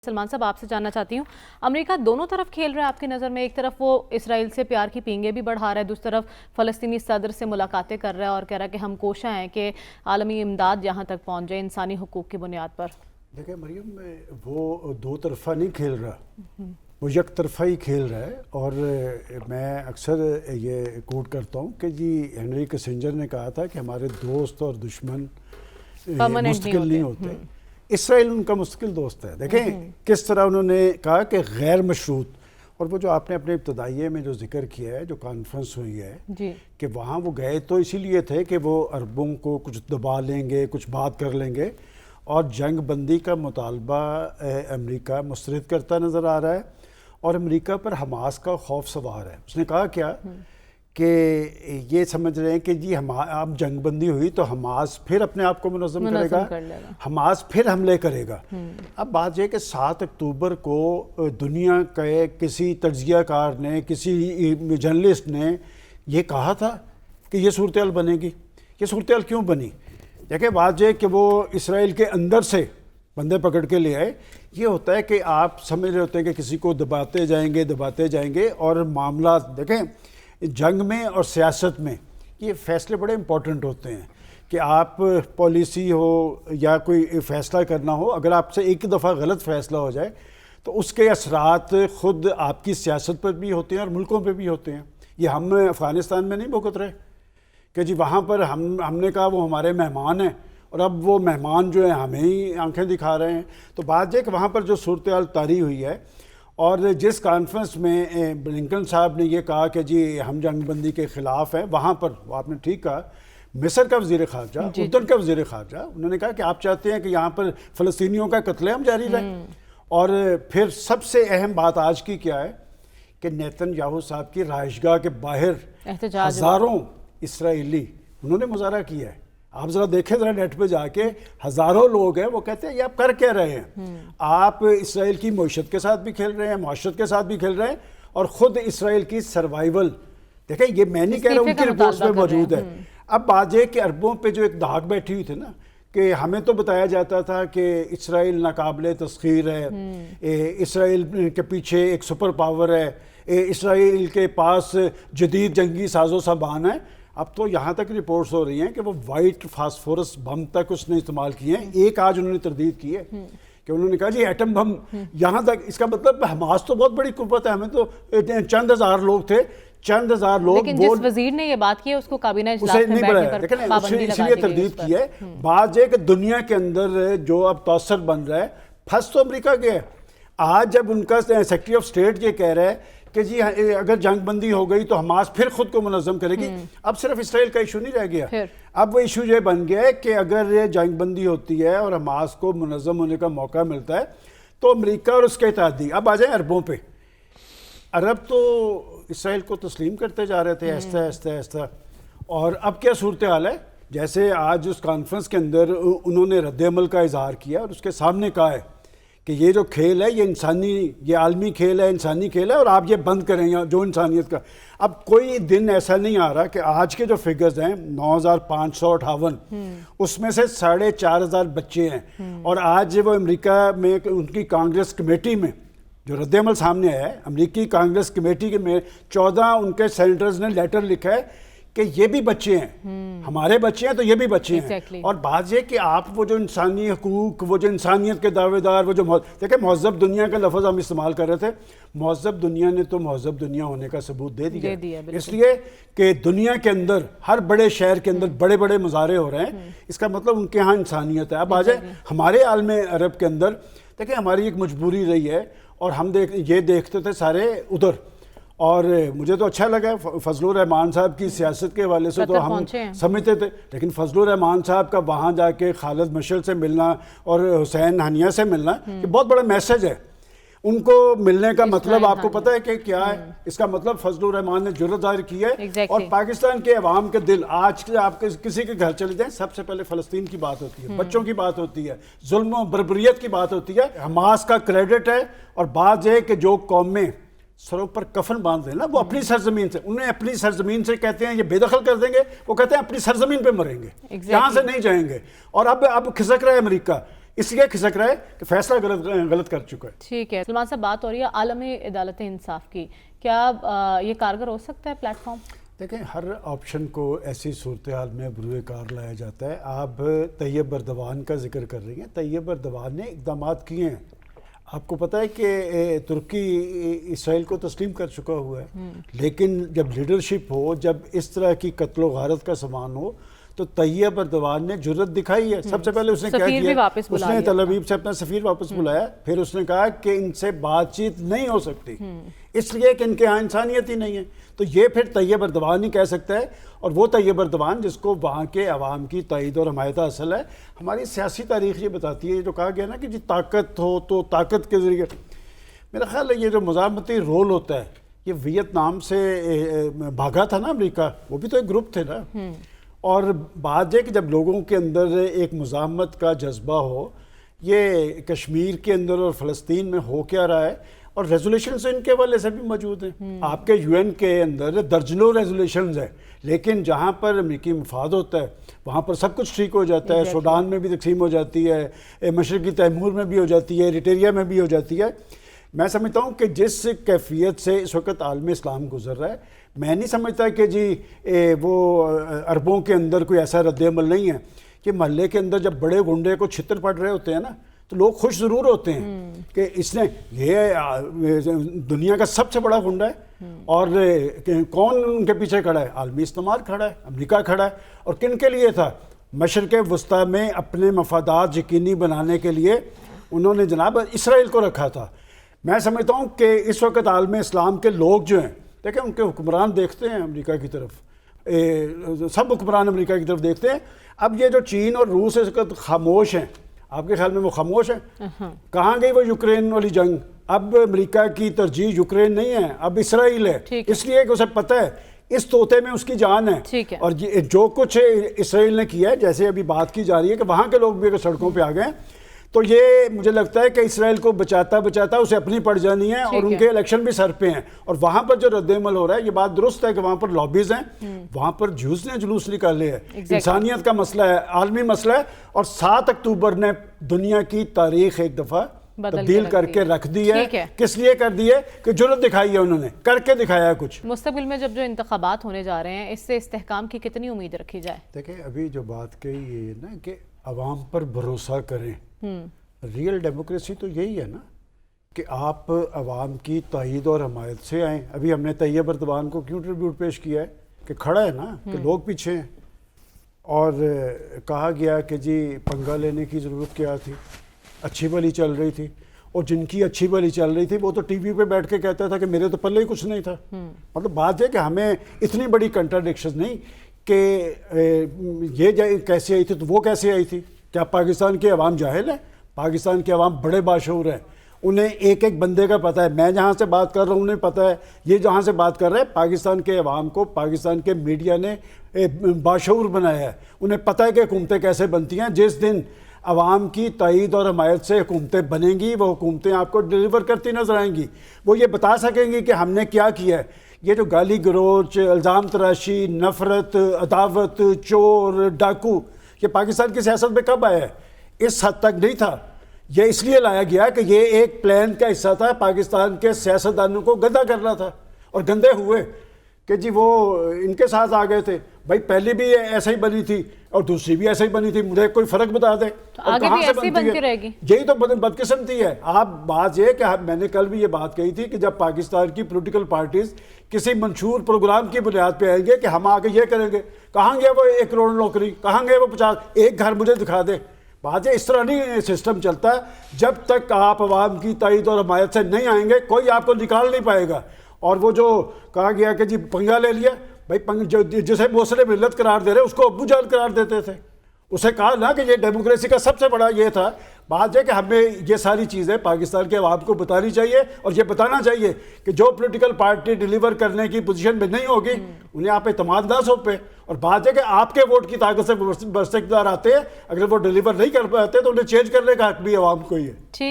سلمان صاحب آپ سے جاننا چاہتی ہوں، امریکہ دونوں طرف کھیل رہا ہے آپ کی نظر میں؟ ایک طرف وہ اسرائیل سے پیار کی پینگیں بھی بڑھا رہا ہے، دوسری طرف فلسطینی صدر سے ملاقاتیں کر رہا ہے اور کہہ رہا ہے کہ ہم کوشاں ہیں کہ عالمی امداد یہاں تک پہنچ جائے انسانی حقوق کی بنیاد پر۔ دیکھیں مریم، وہ دو طرفہ نہیں کھیل رہا، وہ یک طرفہ ہی کھیل رہا ہے۔ اور میں اکثر یہ کوٹ کرتا ہوں کہ جی ہنری کسنجر نے کہا تھا کہ ہمارے دوست اور دشمن مستقل نہیں ہوتے۔ اسرائیل ان کا مستقل دوست ہے۔ دیکھیں کس طرح انہوں نے کہا کہ غیر مشروط، اور وہ جو آپ نے اپنے ابتدائیے میں جو ذکر کیا ہے، جو کانفرنس ہوئی ہے کہ وہاں وہ گئے تو اسی لیے تھے کہ وہ عربوں کو کچھ دبا لیں گے، کچھ بات کر لیں گے، اور جنگ بندی کا مطالبہ امریکہ مسترد کرتا نظر آ رہا ہے، اور امریکہ پر حماس کا خوف سوار ہے۔ اس نے کہا کیا کہ یہ سمجھ رہے ہیں کہ جی اب جنگ بندی ہوئی تو حماس پھر اپنے آپ کو منظم کرے گا، حماس پھر حملے کرے گا۔ اب بات یہ کہ 7 اکتوبر کو دنیا کے کسی تجزیہ کار نے، کسی جرنلسٹ نے یہ کہا تھا کہ یہ صورتحال بنے گی۔ یہ صورتحال کیوں بنی؟ دیکھیں بات یہ کہ وہ اسرائیل کے اندر سے بندے پکڑ کے لے آئے۔ یہ ہوتا ہے کہ آپ سمجھ رہے ہوتے ہیں کہ کسی کو دباتے جائیں گے، اور معاملات دیکھیں جنگ میں اور سیاست میں یہ فیصلے بڑے امپورٹنٹ ہوتے ہیں کہ آپ پالیسی ہو یا کوئی فیصلہ کرنا ہو، اگر آپ سے ایک دفعہ غلط فیصلہ ہو جائے تو اس کے اثرات خود آپ کی سیاست پر بھی ہوتے ہیں اور ملکوں پہ بھی ہوتے ہیں۔ یہ ہم افغانستان میں نہیں بھگت رہے کہ جی وہاں پر ہم نے کہا وہ ہمارے مہمان ہیں، اور اب وہ مہمان جو ہیں ہمیں ہی آنکھیں دکھا رہے ہیں۔ تو بات یہ کہ وہاں پر جو صورتحال طاری ہوئی ہے، اور جس کانفرنس میں بلنکن صاحب نے یہ کہا کہ جی ہم جنگ بندی کے خلاف ہیں، وہاں پر آپ نے ٹھیک کہا، مصر کا وزیر خارجہ، اردن کا وزیر خارجہ، انہوں نے کہا کہ آپ چاہتے ہیں کہ یہاں پر فلسطینیوں کا قتل عام جاری رہے۔ اور پھر سب سے اہم بات آج کی کیا ہے کہ نیتن یاہو صاحب کی رہائش گاہ کے باہر ہزاروں اسرائیلی انہوں نے مظاہرہ کیا ہے۔ آپ ذرا دیکھیں ذرا نیٹ پہ جا کے، ہزاروں لوگ ہیں، وہ کہتے ہیں یہ آپ کر کیا رہے ہیں؟ آپ اسرائیل کی معیشت کے ساتھ بھی کھیل رہے ہیں، معاشرت کے ساتھ بھی کھیل رہے ہیں، اور خود اسرائیل کی سروائیول دیکھیں، یہ میں نہیں کہہ رہا، ان کی رپورٹس میں موجود ہے۔ اب بات یہ کہ عربوں پہ جو ایک دھاک بیٹھی ہوئی تھی نا، کہ ہمیں تو بتایا جاتا تھا کہ اسرائیل ناقابل تسخیر ہے، اسرائیل کے پیچھے ایک سپر پاور ہے، اسرائیل کے پاس جدید جنگی ساز و سامان ہے۔ اب تو یہاں تک رپورٹس ہو رہی ہیں کہ وہ وائٹ فاسفورس بم تک اس نے استعمال کیے ہیں۔ ایک آج انہوں نے تردید کی ہے کہ انہوں نے کہا جی ایٹم بم یہاں تک، اس کا مطلب حماس تو بہت بڑی قوت ہے، ہمیں تو چند ہزار لوگ تھے، چند ہزار لوگ، لیکن جس وزیر نے یہ بات کی ہے اس کو کابینہ اجلاس میں بیٹھنے پر پابندی لگا دی گئی۔ اس لیے تردید کی ہے۔ بات یہ کہ دنیا کے اندر جو اب توسر بن رہا ہے، پھنس تو امریکہ گیا ہے۔ آج جب ان کا سیکرٹری آف اسٹیٹ یہ کہہ رہا ہے کہ جی اگر جنگ بندی ہو گئی تو حماس پھر خود کو منظم کرے گی، اب صرف اسرائیل کا ایشو نہیں رہ گیا، اب وہ ایشو یہ بن گیا ہے کہ اگر یہ جنگ بندی ہوتی ہے اور حماس کو منظم ہونے کا موقع ملتا ہے تو امریکہ اور اس کے اتحادی، اب آ جائیں عربوں پہ۔ عرب تو اسرائیل کو تسلیم کرتے جا رہے تھے ایستا، اور اب کیا صورتحال ہے؟ جیسے آج اس کانفرنس کے اندر انہوں نے رد عمل کا اظہار کیا اور اس کے سامنے کہا ہے کہ یہ جو کھیل ہے یہ عالمی کھیل ہے، انسانی کھیل ہے، اور آپ یہ بند کریں جو انسانیت کا۔ اب کوئی دن ایسا نہیں آ رہا کہ آج کے جو فگرز ہیں 9558، اس میں سے 4500 بچے ہیں، اور آج وہ امریکہ میں ان کی کانگریس کمیٹی میں جو رد عمل سامنے آیا ہے، امریکی کانگریس کمیٹی میں 14 ان کے سینیٹرز نے لیٹر لکھا ہے کہ یہ بھی بچے ہیں، ہمارے بچے ہیں تو یہ بھی بچے ہیں۔ اور بات یہ کہ آپ وہ جو انسانی حقوق، وہ جو انسانیت کے دعوے دار، وہ جو دیکھیں مہذب دنیا کا لفظ ہم استعمال کر رہے تھے، مہذب دنیا نے تو مہذب دنیا ہونے کا ثبوت دے دیا، اس لیے کہ دنیا کے اندر ہر بڑے شہر کے اندر بڑے بڑے مظاہرے ہو رہے ہیں، اس کا مطلب ان کے ہاں انسانیت ہے۔ اب آ جائیں ہمارے عالم عرب کے اندر، دیکھیں ہماری ایک مجبوری رہی ہے، اور ہم یہ دیکھتے تھے سارے ادھر، اور مجھے تو اچھا لگا فضل الرحمان صاحب کی سیاست کے حوالے سے تو ہم سمجھتے تھے، لیکن فضل الرحمان صاحب کا وہاں جا کے خالد مشعل سے ملنا اور حسین ہنیہ سے ملنا، یہ بہت بڑا میسج ہے۔ ان کو ملنے کا مطلب آپ کو پتہ ہے کہ کیا ہے؟ اس کا مطلب فضل الرحمان نے جرأت ظاہر کی ہے، اور پاکستان کے عوام کے دل، آج آپ کسی کے گھر چلے جائیں سب سے پہلے فلسطین کی بات ہوتی ہے، بچوں کی بات ہوتی ہے، ظلم و بربریت کی بات ہوتی ہے، حماس کا کریڈٹ ہے۔ اور بات یہ کہ جو قومیں سروں پر کفن باندھ دیں نا، وہ اپنی سرزمین سے، انہیں اپنی سرزمین سے کہتے ہیں یہ بے دخل کر دیں گے، وہ کہتے ہیں اپنی سرزمین پہ مریں گے، یہاں سے نہیں جائیں گے۔ اور اب کھسک رہا ہے امریکہ اس لیے کھسک رہا ہے کہ فیصلہ غلط کر چکا ہے. ٹھیک ہے سلمان صاحب، بات ہو رہی ہے عالمی عدالت انصاف کی، کیا یہ کارگر ہو سکتا ہے پلیٹ فارم؟ دیکھیں ہر آپشن کو ایسی صورتحال میں بروئے کار لایا جاتا ہے. آپ طیب اردوان کا ذکر کر رہی ہیں. طیب اردوان نے اقدامات کیے ہیں. آپ کو پتہ ہے کہ ترکی اسرائیل کو تسلیم کر چکا ہوا ہے، لیکن جب لیڈرشپ ہو، جب اس طرح کی قتل و غارت کا سامان ہو تو طیب اردوان نے جرت دکھائی ہے. سب سے پہلے اس نے کیا کیا؟ اس نے تل ابیب سے اپنا سفیر واپس بلایا. پھر اس نے کہا کہ ان سے بات چیت نہیں ہو سکتی اس لیے کہ ان کے ہاں انسانیت ہی نہیں ہے. تو یہ پھر طیب اردوان ہی کہہ سکتا ہے، اور وہ طیب اردوان جس کو وہاں کے عوام کی تائید اور حمایت حاصل ہے. ہماری سیاسی تاریخ یہ بتاتی ہے، جو کہا گیا نا کہ جی طاقت ہو تو طاقت کے ذریعے، میرا خیال ہے یہ جو مزاحمتی رول ہوتا ہے، یہ ویتنام سے بھاگا تھا نا امریکہ، وہ بھی تو ایک گروپ تھے نا. اور بات ہے کہ جب لوگوں کے اندر ایک مزاحمت کا جذبہ ہو، یہ کشمیر کے اندر اور فلسطین میں ہو کیا رہا ہے، اور ریزولیشنز ان کے والے سے بھی موجود ہیں. آپ کے یو این کے اندر درجنوں ریزولیشنز ہیں، لیکن جہاں پر امریکی مفاد ہوتا ہے وہاں پر سب کچھ ٹھیک ہو جاتا ہے. سوڈان میں بھی تقسیم ہو جاتی ہے، مشرقی تیمور میں بھی ہو جاتی ہے، ایریٹریا میں بھی ہو جاتی ہے. میں سمجھتا ہوں کہ جس کیفیت سے اس وقت عالم اسلام گزر رہا ہے، میں نہیں سمجھتا کہ جی وہ عربوں کے اندر کوئی ایسا رد عمل نہیں ہے کہ محلے کے اندر جب بڑے گنڈے کو چھتر پڑ رہے ہوتے ہیں نا تو لوگ خوش ضرور ہوتے ہیں کہ اس نے یہ دنیا کا سب سے بڑا گنڈا ہے. اور کون ان کے پیچھے کھڑا ہے؟ عالمی استعمار کھڑا ہے، امریکہ کھڑا ہے. اور کن کے لیے تھا؟ مشرق وسطیٰ میں اپنے مفادات یقینی بنانے کے لیے انہوں نے جناب اسرائیل کو رکھا تھا. میں سمجھتا ہوں کہ اس وقت عالم اسلام کے لوگ جو ہیں، دیکھیں ان کے حکمران دیکھتے ہیں امریکہ کی طرف، سب حکمران امریکہ کی طرف دیکھتے ہیں. اب یہ جو چین اور روس اس وقت خاموش ہیں، آپ کے خیال میں وہ خاموش ہیں؟ کہاں گئی وہ یوکرین والی جنگ؟ اب امریکہ کی ترجیح یوکرین نہیں ہے، اب اسرائیل ہے. اس لیے کہ اسے پتہ ہے اس طوطے میں اس کی جان ہے. اور جو کچھ اسرائیل نے کیا ہے، جیسے ابھی بات کی جا رہی ہے کہ وہاں کے لوگ بھی اگر سڑکوں پہ آ گئے، تو یہ مجھے لگتا ہے کہ اسرائیل کو بچاتا بچاتا اسے اپنی پڑ جانی ہے. اور ان کے الیکشن بھی سر پہ ہیں، اور وہاں پر جو رد عمل ہو رہا ہے، یہ بات درست ہے کہ وہاں پر لابیز ہیں، وہاں پر جوز نے جلوس نکالے ہیں. انسانیت کا مسئلہ ہے، عالمی مسئلہ ہے. اور 7 اکتوبر نے دنیا کی تاریخ ایک دفعہ تبدیل کر کے رکھ دی ہے. کس لیے کر دی ہے؟ کہ جرت دکھائی ہے، انہوں نے کر کے دکھایا ہے کچھ. مستقبل میں جب جو انتخابات ہونے جا رہے ہیں، اس سے استحکام کی کتنی امید رکھی جائے؟ دیکھیں ابھی جو بات کہی ہے نا کہ عوام پر بھروسہ کریں، ریئل ڈیموکریسی تو یہی ہے نا کہ آپ عوام کی تائید اور حمایت سے آئیں. ابھی ہم نے طیب اردوان کو کیوں ٹریبیوٹ پیش کیا ہے کہ کھڑا ہے نا کہ لوگ پیچھے ہیں. اور کہا گیا کہ جی پنگا لینے کی ضرورت کیا تھی، اچھی بھلی چل رہی تھی. اور جن کی اچھی بھلی چل رہی تھی وہ تو ٹی وی پہ بیٹھ کے کہتا تھا کہ میرے تو پلے ہی کچھ نہیں تھا. مطلب بات ہے کہ ہمیں اتنی بڑی کنٹراڈکشن نہیں کہ یہ کیسے آئی تھی تو وہ کیسے آئی تھی. کیا پاکستان کے عوام جاہل ہیں؟ پاکستان کے عوام بڑے باشعور ہیں، انہیں ایک ایک بندے کا پتہ ہے. میں جہاں سے بات کر رہا ہوں انہیں پتہ ہے، یہ جہاں سے بات کر رہے ہیں پاکستان کے عوام کو پاکستان کے میڈیا نے باشعور بنایا ہے. انہیں پتہ ہے کہ حکومتیں کیسے بنتی ہیں. جس دن عوام کی تائید اور حمایت سے حکومتیں بنیں گی، وہ حکومتیں آپ کو ڈیلیور کرتی نظر آئیں گی. وہ یہ بتا سکیں گی کہ ہم نے کیا کیا ہے. یہ جو گالی گلوچ، الزام تراشی، نفرت، عداوت، چور، ڈاکو، یہ پاکستان کی سیاست میں کب آیا ہے؟ اس حد تک نہیں تھا. یہ اس لیے لایا گیا کہ یہ ایک پلان کا حصہ تھا، پاکستان کے سیاستدانوں کو گندا کرنا تھا. اور گندے ہوئے کہ جی وہ ان کے ساتھ آ گئے تھے. بھائی پہلی بھی ایسا ہی بنی تھی اور دوسری بھی ایسا ہی بنی تھی، مجھے کوئی فرق بتا دے. آگے بھی ایسی بنتی رہے گی. یہی تو بدقسمتی ہے. آپ بات یہ کہ میں نے کل بھی یہ بات کہی تھی کہ جب پاکستان کی پولیٹیکل پارٹیز کسی منشور پروگرام کی بنیاد پہ آئیں گے کہ ہم آگے یہ کریں گے، کہاں گیا وہ 1 کروڑ نوکری، کہاں گئے وہ 50، ایک گھر مجھے دکھا دے. بات ہے اس طرح نہیں سسٹم چلتا ہے. جب تک آپ عوام کی تائید اور حمایت سے نہیں آئیں گے کوئی آپ کو نکال نہیں پائے گا. اور وہ جو کہا گیا کہ جی پنگا لے لیا، بھائی جسے موصل ملت قرار دے رہے اس کو ابو جہل قرار دیتے تھے. اسے کہا نا کہ یہ ڈیموکریسی کا سب سے بڑا یہ تھا. بات ہے کہ ہمیں یہ ساری چیزیں پاکستان کے عوام کو بتانی چاہیے اور یہ بتانا چاہیے کہ جو پولیٹیکل پارٹی ڈیلیور کرنے کی پوزیشن میں نہیں ہوگی انہیں آپ اعتماد نہ سونپے. اور بات ہے کہ آپ کے ووٹ کی طاقت سے برسے اقتدار آتے ہیں، اگر وہ ڈیلیور نہیں کر پاتے تو انہیں چینج کرنے کا حق بھی عوام کو ہی ہے. ٹھیک ہے.